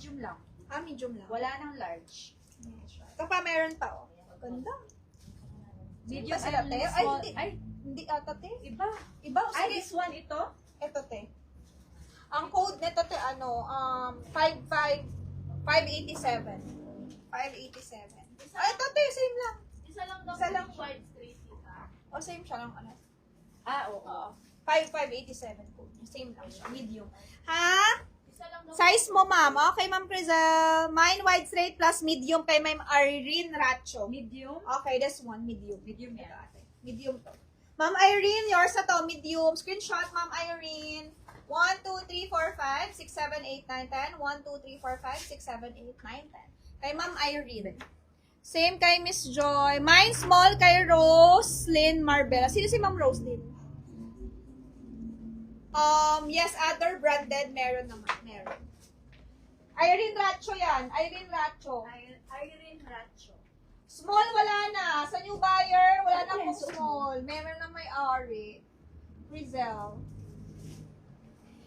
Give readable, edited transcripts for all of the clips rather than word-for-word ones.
Medium lang. Ah, medium lang. Wala nang large. Ito pa, meron pa, oh. Ganda. Medium Sila, and te? Ay, small. hindi. Ay, Hindi ata, te. iba. Iba, Ay, sige. this one, ito? Ito, te. Ang code nito, te, 587. 587. Ah, ito, te, same lang. Isa lang daw Isa lang. wide straight kita. O, same siya lang, ano. Ah, oo. Oo. 587 code. Same lang siya. Medium. Ha? Isa lang daw. Size mo, ma'am. Okay, ma'am Crizel. Mine wide straight plus medium kay ma'am Irene Racho. Medium? Okay, this one, medium. Medium yan. Medium to. Ma'am Irene, yours na to, medium. Screenshot, ma'am Irene. 1, 2, 3, 4, 5, 6, 7, 8, 9, 10. 1, 2, 3, 4, 5, 6, 7, 8, 9, 10. Kay ma'am Irene. Same kay Miss Joy. Mine small kay Roslyn Marbella. Sino si ma'am Roslyn? Yes, other branded, meron naman. Meron. Irene Racho yan. Irene Racho. Irene Racho. Small, wala na. Sa new buyer, wala na pong small. Meron na may-ari. Rizel.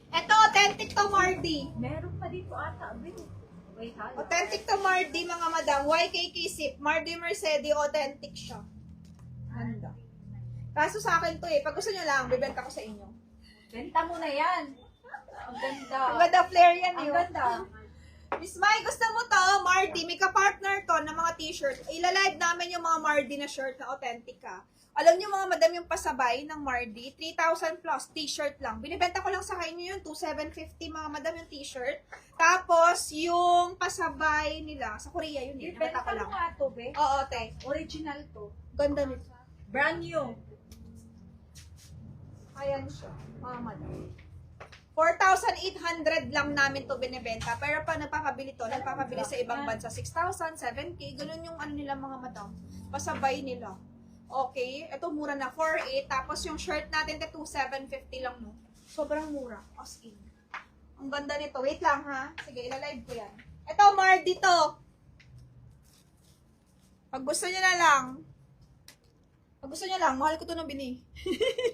Ito, authentic to Mardi. Meron pa dito ata. Wait, ha? Authentic to Mardi, mga madam. YKK sip. Mardi Mercedes, authentic siya. Ganda. Kaso sa akin to eh. Pag gusto nyo lang, bibenta ko sa inyo. Benta mo na yan. Ang ganda. Ang ganda flare yan Ang yun. ganda. Miss Mai, gusto mo to, Mardi, may ka-partner to ng mga t-shirt. Ilalive namin yung mga Mardi na shirt na authentic ka. Alam niyo mga madam yung pasabay ng Mardi, 3,000 plus t-shirt lang. Binibenta ko lang sa inyo yung 2,750 mga madam yung t-shirt. Tapos yung pasabay nila, sa Korea yun eh. Nakita Benta ko mo lang. nga to, be. Oo, te. Original to. Ganda nito. Brand new. Ayan siya, mga madam. 4,800 lang namin to binibenta. Pero pa nagpapabili to, nagpapabili sa ibang bansa, 6,000, 7K, ganun yung ano nila mga madam. Pasabay nila. Okay, ito mura na, 4,800. Tapos yung shirt natin, 2,750 lang, no? Sobrang mura, as in. Ang ganda nito. Wait lang, ha? Sige, ilalive ko yan. Ito, Mardi to. Pag gusto nyo na lang, mahal ko to nung bini.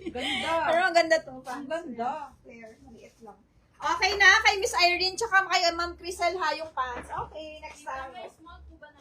Ganda. Pero ang ganda to. Ang ganda. Flare, maliit lang. Okay na, kay Miss Irene, tsaka kay Ma'am Crisel ha, yung pants. Okay, next Tita, time. may small po ba na